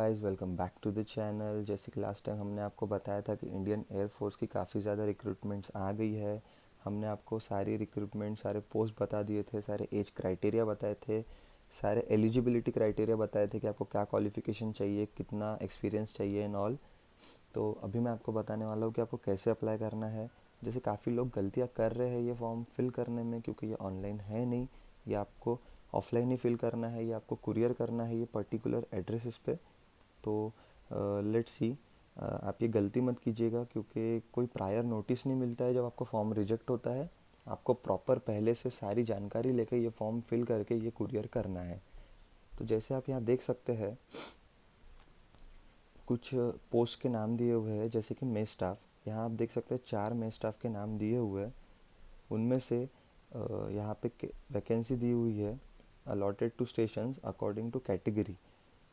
Guys, welcome back to the channel. जैसे कि last time हमने आपको बताया था कि इंडियन एयरफोर्स की काफ़ी ज़्यादा रिक्रूटमेंट्स आ गई है। हमने आपको सारी रिक्रूटमेंट, सारे पोस्ट बता दिए थे, सारे एज क्राइटेरिया बताए थे, सारे एलिजिबिलिटी क्राइटेरिया बताए थे कि आपको क्या क्वालिफ़िकेशन चाहिए, कितना एक्सपीरियंस चाहिए एंड ऑल। तो अभी मैं आपको बताने वाला हूँ कि आपको कैसे अप्लाई करना है। जैसे काफ़ी लोग गलतियाँ कर रहे हैं ये फॉर्म फिल करने में, क्योंकि ये ऑनलाइन है नहीं। ये आपको ऑफलाइन ही फिल करना है, ये आपको कुरियर करना है ये पर्टिकुलर एड्रेसेस पे। तो लेट्स सी, आप ये गलती मत कीजिएगा, क्योंकि कोई प्रायर नोटिस नहीं मिलता है जब आपको फॉर्म रिजेक्ट होता है। आपको प्रॉपर पहले से सारी जानकारी लेकर ये फॉर्म फिल करके ये कुरियर करना है। तो जैसे आप यहाँ देख सकते हैं, कुछ पोस्ट के नाम दिए हुए हैं, जैसे कि मेस स्टाफ। यहाँ आप देख सकते हैं 4 मेस स्टाफ के नाम दिए हुए हैं। उनमें से यहाँ पे वैकेंसी दी हुई है allotted to stations according to category.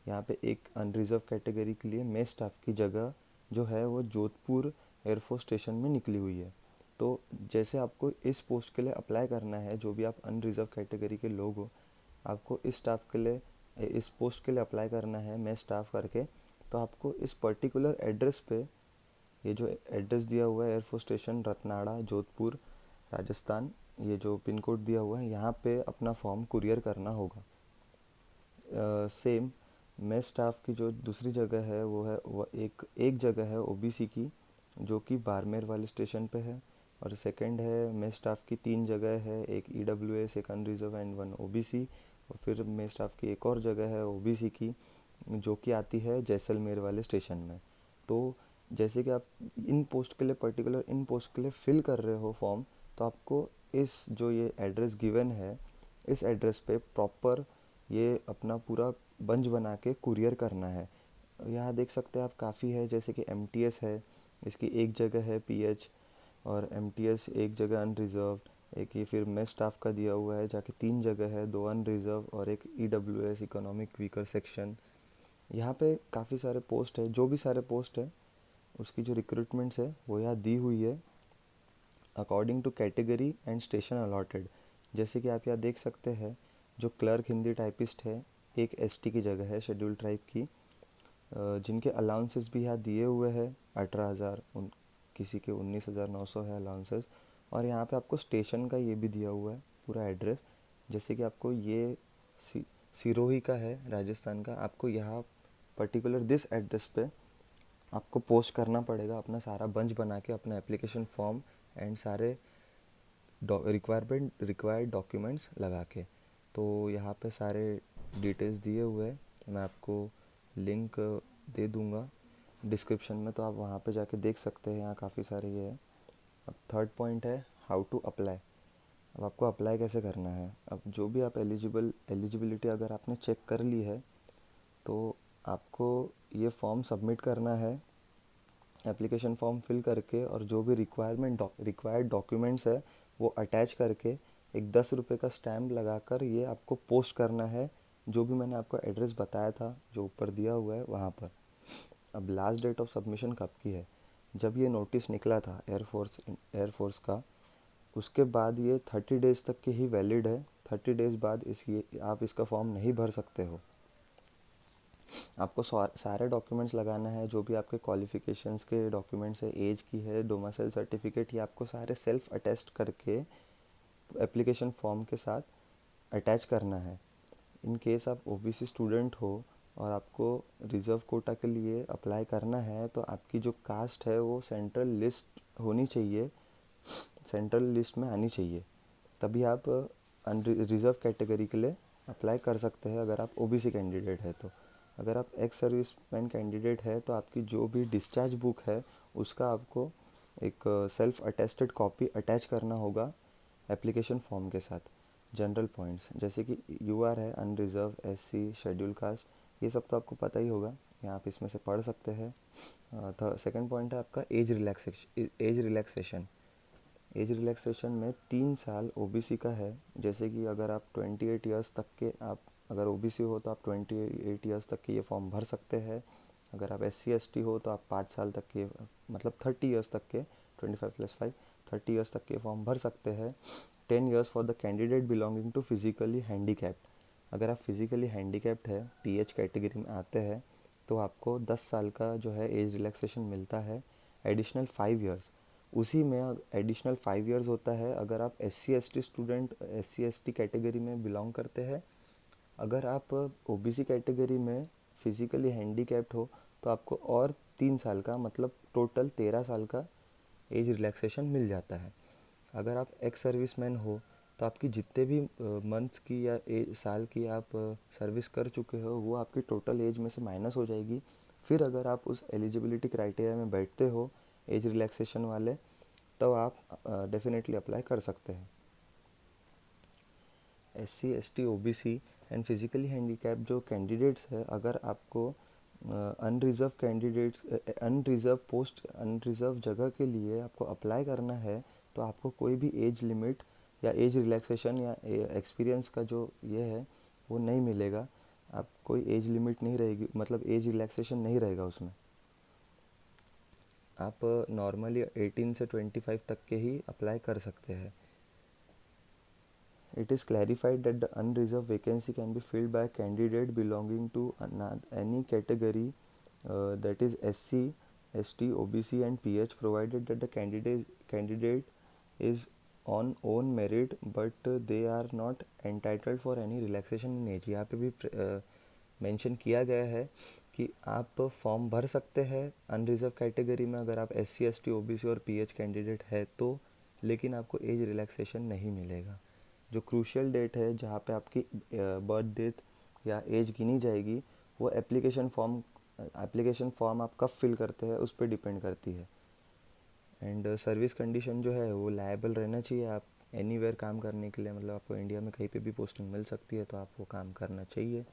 यहाँ पे एक अनरिजर्व कैटेगरी के लिए मेस स्टाफ की जगह जो है वो जोधपुर एयरफोर्स स्टेशन में निकली हुई है। तो जैसे आपको इस पोस्ट के लिए अप्लाई करना है, जो भी आप अनरिजर्व कैटेगरी के लोग हो, आपको इस स्टाफ के लिए, इस पोस्ट के लिए अप्लाई करना है मेस स्टाफ करके। तो आपको इस पर्टिकुलर एड्रेस पे, ये जो एड्रेस दिया हुआ है एयरफोर्स स्टेशन रतनाड़ा जोधपुर राजस्थान, ये जो पिन कोड दिया हुआ है, यहाँ पे अपना फॉर्म कुरियर करना होगा। सेम मेस स्टाफ की जो दूसरी जगह है वो है, वो एक जगह है ओबीसी की, जो कि बारमेर वाले स्टेशन पे है। और सेकंड है मेस स्टाफ की 3 जगह है, एक ईडब्ल्यूएस, एक अनरिजर्व एंड 1 ओबीसी। और फिर मेस स्टाफ की एक और जगह है ओबीसी की, जो कि आती है जैसलमेर वाले स्टेशन में। तो जैसे कि आप इन पोस्ट के लिए, पर्टिकुलर इन पोस्ट के लिए फिल कर रहे हो फॉर्म, तो आपको इस जो ये एड्रेस गिवन है, इस एड्रेस पे प्रॉपर ये अपना पूरा बंच बना के कुरियर करना है। यहाँ देख सकते हैं आप, काफ़ी है, जैसे कि एमटीएस है, इसकी एक जगह है पीएच, और एमटीएस एक जगह अनरिजर्व, एक ये फिर मेस स्टाफ का दिया हुआ है जाके 3 जगह है, 2 अनरिजर्व और एक ईडब्ल्यूएस इकोनॉमिक वीकर सेक्शन। यहाँ पे काफ़ी सारे पोस्ट है, जो भी सारे पोस्ट है उसकी जो रिक्रूटमेंट्स है वो यहाँ दी हुई है according to category and station allotted. जैसे कि आप यहाँ देख सकते हैं, जो क्लर्क हिंदी टाइपिस्ट है, एक एसटी की जगह है, शेड्यूल ट्राइब की, जिनके अलाउंसेस भी यहाँ दिए हुए हैं 18,000, किसी के 19,900 है अलाउंसेस। और यहाँ पे आपको स्टेशन का ये भी दिया हुआ है पूरा एड्रेस। जैसे कि आपको ये सिरोही का है राजस्थान का, आपको यहाँ पर्टिकुलर दिस एड्रेस पे आपको पोस्ट करना पड़ेगा अपना सारा बंच बना के, अपना एप्लीकेशन फॉर्म एंड सारे रिक्वायर्ड डॉक्यूमेंट्स लगा के। तो यहाँ पे सारे डिटेल्स दिए हुए हैं, मैं आपको लिंक दे दूँगा डिस्क्रिप्शन में, तो आप वहाँ पे जाके देख सकते हैं। यहाँ काफ़ी सारे ये है। अब थर्ड पॉइंट है हाउ टू अप्लाई। अब आपको अप्लाई कैसे करना है। अब जो भी आप एलिजिबिलिटी अगर आपने चेक कर ली है, तो आपको ये फॉर्म सबमिट करना है एप्लीकेशन फॉर्म फिल करके, और जो भी रिक्वायर्ड डॉक्यूमेंट्स है वो अटैच करके एक 10 रुपये का स्टैम्प लगाकर ये आपको पोस्ट करना है, जो भी मैंने आपको एड्रेस बताया था जो ऊपर दिया हुआ है वहाँ पर। अब लास्ट डेट ऑफ सबमिशन कब की है, जब ये नोटिस निकला था एयरफोर्स का, उसके बाद ये 30 डेज़ तक की ही वैलिड है। 30 डेज़ बाद आप इसका फॉर्म नहीं भर सकते हो। आपको सारे डॉक्यूमेंट्स लगाना है, जो भी आपके क्वालिफ़िकेशंस के डॉक्यूमेंट्स है, एज की है, डोमिसाइल सर्टिफिकेट, ये आपको सारे सेल्फ अटेस्ट करके एप्लीकेशन फॉर्म के साथ अटैच करना है। इन केस आप ओबीसी स्टूडेंट हो और आपको रिज़र्व कोटा के लिए अप्लाई करना है, तो आपकी जो कास्ट है वो सेंट्रल लिस्ट होनी चाहिए, सेंट्रल लिस्ट में आनी चाहिए, तभी आप रिज़र्व कैटेगरी के लिए अप्लाई कर सकते हैं अगर आप ओबीसी कैंडिडेट है तो। अगर आप एक्स सर्विस मैन कैंडिडेट है, तो आपकी जो भी डिस्चार्ज बुक है उसका आपको एक सेल्फ अटेस्टेड कॉपी अटैच करना होगा एप्लीकेशन फॉर्म के साथ। जनरल पॉइंट्स जैसे कि यूआर है, अनरिजर्व, एससी, शेड्यूल कास्ट, ये सब तो आपको पता ही होगा, यहाँ आप इसमें से पढ़ सकते हैं। सेकंड पॉइंट है आपका एज रिलैक्सेशन में 3 साल ओबीसी का है। जैसे कि अगर आप 28 ईयर्स तक के, आप अगर ओबीसी हो तो आप 28 ईयर्स तक के ये फॉर्म भर सकते हैं। अगर आप एससी एसटी हो तो आप 5 साल तक के, मतलब 30 ईयर्स तक के, 25 + 5 30 ईयर्स तक के फॉर्म भर सकते हैं। 10 years for the candidate belonging to physically handicapped. अगर आप फिजिकली हैंडीकैप्ड है, टीएच कैटेगरी में आते हैं, तो आपको 10 साल का जो है एज रिलैक्सेशन मिलता है, एडिशनल 5 इयर्स। उसी में एडिशनल 5 इयर्स होता है अगर आप SC ST student, SC ST category में बिलोंग करते हैं। अगर आप OBC कैटेगरी में फिज़िकली हैंडीकैप्ड हो तो आपको और 3 साल का, मतलब टोटल 13 साल का एज रिलैक्सेशन मिल जाता है। अगर आप एक्स सर्विसमैन हो तो आपकी जितने भी मंथ्स की या साल की आप सर्विस कर चुके हो वो आपकी टोटल एज में से माइनस हो जाएगी। फिर अगर आप उस एलिजिबिलिटी क्राइटेरिया में बैठते हो एज रिलैक्सेशन वाले, तो आप डेफिनेटली अप्लाई कर सकते हैं। SC ST OBC and physically handicap जो कैंडिडेट्स है, अगर आपको अनरिज़र्व कैंडिडेट्स, अनरिज़र्व जगह के लिए आपको अप्लाई करना है, तो आपको कोई भी एज लिमिट या एज रिलैक्सेशन या एक्सपीरियंस का जो ये है वो नहीं मिलेगा। आप कोई एज लिमिट नहीं रहेगी, मतलब एज रिलैक्सेशन नहीं रहेगा उसमें। आप नॉर्मली 18 से 25 तक के ही अप्लाई कर सकते हैं। It is clarified that the unreserved vacancy can be filled by a candidate belonging to any category, that is SC, ST, OBC and PH, provided that the candidate is on own merit, but they are not entitled for any relaxation in age। यहाँ पे भी mention किया गया है कि आप form भर सकते हैं अनरिजर्व कैटेगरी में अगर आप SC ST OBC और PH कैंडिडेट है तो, लेकिन आपको एज रिलैक्सेशन नहीं मिलेगा। जो क्रूशियल डेट है जहाँ पे आपकी बर्थ डेट या एज गिनी जाएगी, वो एप्लीकेशन फॉर्म आप कब फिल करते हैं उस पर डिपेंड करती है। एंड सर्विस कंडीशन जो है वो लायबल रहना चाहिए। आप एनीवेयर काम करने के लिए, मतलब आपको इंडिया में कहीं पे भी पोस्टिंग मिल सकती है तो आप वो काम करना चाहिए।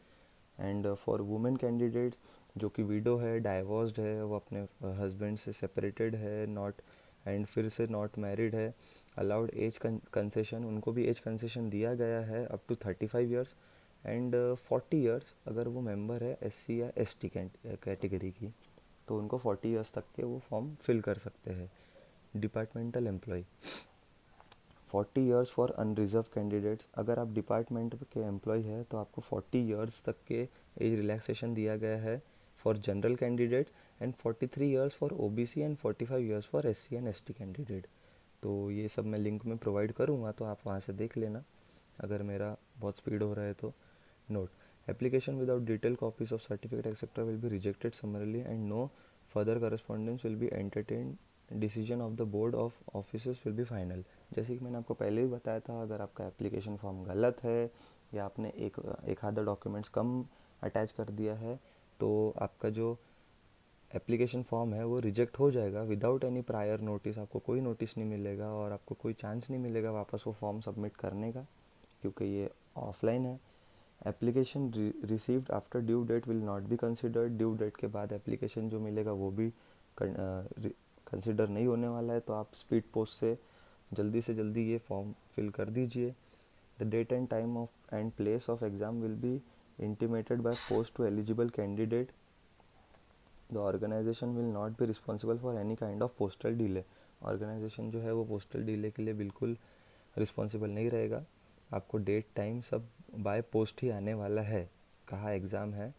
एंड फॉर वुमेन कैंडिडेट्स जो कि विडो है, डाइवोर्स्ड है, वो अपने हस्बैंड से सेपरेटेड है, नॉट एंड फिर से नॉट मैरिड है, अलाउड एज कंसेशन, उनको भी एज कंसेशन दिया गया है up to 35 years and 40 years अगर वो मेंबर है SC या ST कैटेगरी की, तो उनको 40 इयर्स तक के वो फॉर्म फिल कर सकते हैं। Departmental employ 40 years for unreserved candidates, अगर आप डिपार्टमेंट के एम्प्लॉय है तो आपको 40 इयर्स तक के एज रिलैक्सेशन दिया गया है for general candidate and 43 years for OBC and 45 years for SC and ST candidate. तो ये सब मैं लिंक में प्रोवाइड करूँगा तो आप वहाँ से देख लेना अगर मेरा बहुत स्पीड हो रहा है तो। Note: application without detail copies of certificate etcetera will be rejected summarily and no further correspondence will be entertain, decision of the board of officers will be final. जैसे कि मैंने आपको पहले भी बताया था, अगर आपका एप्लीकेशन फॉर्म गलत है या आपने एक आधा डॉक्यूमेंट्स कम अटैच कर दिया है तो आपका जो एप्लीकेशन फॉर्म है वो रिजेक्ट हो जाएगा विदाउट एनी प्रायर नोटिस। आपको कोई नोटिस नहीं मिलेगा और आपको कोई चांस नहीं मिलेगा वापस वो फॉर्म सबमिट करने का, क्योंकि ये ऑफलाइन है। Application received after due date will not be considered, due date के बाद एप्लीकेशन जो मिलेगा वो भी कंसिडर नहीं होने वाला है, तो आप स्पीड पोस्ट से जल्दी ये फॉर्म फिल कर दीजिए। The date and time of and place of exam will be intimated by post to eligible candidate. The organisation will not be responsible for any kind of postal delay, organisation जो है वो postal delay के लिए बिल्कुल responsible नहीं रहेगा। आपको date time सब बाय पोस्ट ही आने वाला है, कहाँ एग्ज़ाम है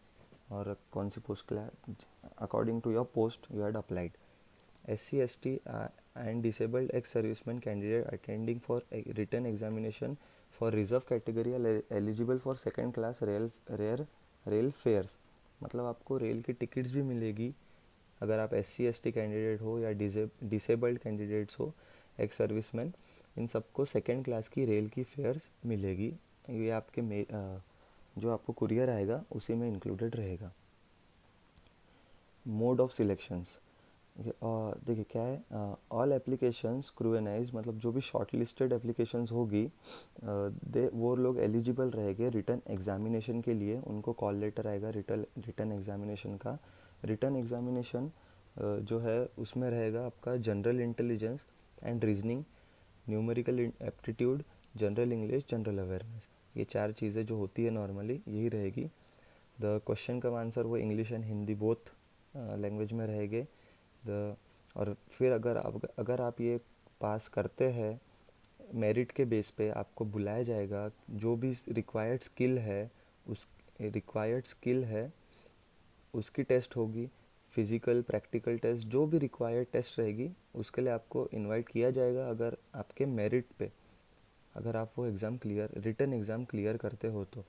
और कौन सी पोस्ट के लिए, according to your post you had applied. SC ST and disabled ex-servicemen candidate attending for a written examination for reserve category are eligible for second class rail fares, मतलब आपको रेल की tickets भी मिलेगी अगर आप SC ST candidate हो या disabled candidates हो, एक्स सर्विसमैन, इन सबको सेकेंड क्लास की रेल की फेयर्स मिलेगी। ये आपके जो आपको कुरियर आएगा उसी में इंक्लूडेड रहेगा। मोड ऑफ सिलेक्शंस देखिए क्या है, ऑल एप्लीकेशन स्क्रूटनाइज, मतलब जो भी शॉर्ट लिस्टेड एप्लीकेशंस होगी वो लोग एलिजिबल रहेंगे रिटर्न एग्जामिनेशन के लिए। उनको कॉल लेटर आएगा रिटर्न एग्जामिनेशन का। रिटर्न एग्जामिनेशन जो है उसमें रहेगा आपका general intelligence and reasoning, numerical aptitude, general English, general awareness. ये 4 चीज़ें जो होती है नॉर्मली यही रहेगी। द क्वेश्चन का आंसर वो English and Hindi both language में रहेंगे। और फिर अगर आप ये पास करते हैं मेरिट के बेस पे आपको बुलाया जाएगा। जो भी रिक्वायर्ड स्किल है उसकी टेस्ट होगी, फिज़िकल प्रैक्टिकल टेस्ट जो भी रिक्वायर्ड टेस्ट रहेगी उसके लिए आपको इनवाइट किया जाएगा। अगर आपके मेरिट पे, अगर आप वो exam clear, written exam clear करते हो तो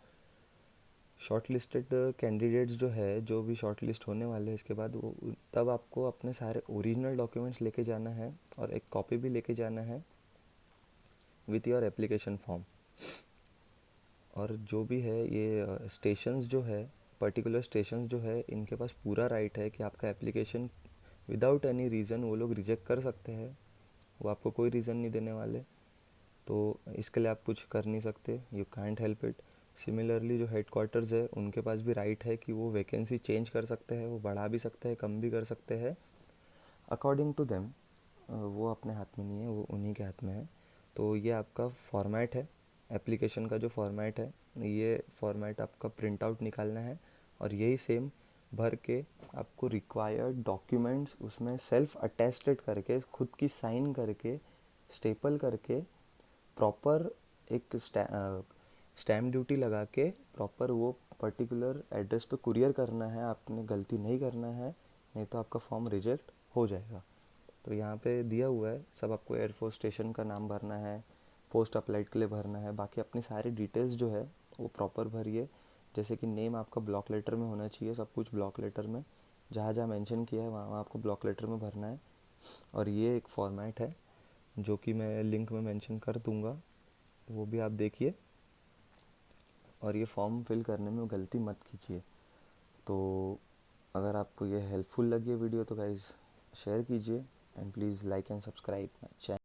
शॉर्ट लिस्टेड कैंडिडेट्स जो है, जो भी शॉर्ट लिस्ट होने वाले हैं इसके बाद, वो तब आपको अपने सारे ओरिजिनल डॉक्यूमेंट्स लेके जाना है और एक कॉपी भी लेके जाना है विथ योर एप्लीकेशन फॉर्म। और जो भी है ये स्टेशंस जो है, पर्टिकुलर स्टेशंस जो है, इनके पास पूरा राइट है कि आपका एप्लीकेशन विदाउट एनी रीज़न वो लोग रिजेक्ट कर सकते हैं। वो आपको कोई रीज़न नहीं देने वाले, तो इसके लिए आप कुछ कर नहीं सकते, you can't help it. Similarly जो हेड क्वार्टर्स है उनके पास भी राइट है कि वो वैकेंसी चेंज कर सकते हैं, वो बढ़ा भी सकते हैं, कम भी कर सकते हैं, अकॉर्डिंग टू देम। वो अपने हाथ में नहीं है, वो उन्हीं के हाथ में है। तो ये आपका फॉर्मेट है, एप्लीकेशन का जो फॉर्मेट है, ये फॉर्मेट आपका प्रिंट आउट निकालना है और यही सेम भर के आपको रिक्वायर्ड डॉक्यूमेंट्स उसमें सेल्फ अटेस्टेड करके, खुद की साइन करके, स्टेपल करके, प्रॉपर एक स्टैम्प ड्यूटी लगा के प्रॉपर वो पर्टिकुलर एड्रेस पे कुरियर करना है। आपने गलती नहीं करना है, नहीं तो आपका फॉर्म रिजेक्ट हो जाएगा। तो यहाँ पे दिया हुआ है सब, आपको एयरफोर्स स्टेशन का नाम भरना है, पोस्ट अप्लाइड के लिए भरना है, बाकी अपनी सारी डिटेल्स जो है वो प्रॉपर भरिए। जैसे कि नेम आपका ब्लॉक लेटर में होना चाहिए, सब कुछ ब्लॉक लेटर में, जहाँ जहाँ मेंशन किया है वहाँ वहाँ आपको ब्लॉक लेटर में भरना है। और ये एक फॉर्मेट है जो कि मैं लिंक में मेंशन कर दूँगा, वो भी आप देखिए। और ये फॉर्म फिल करने में गलती मत कीजिए। तो अगर आपको ये हेल्पफुल लगी है वीडियो तो गाइज़ शेयर कीजिए and please like and subscribe my channel.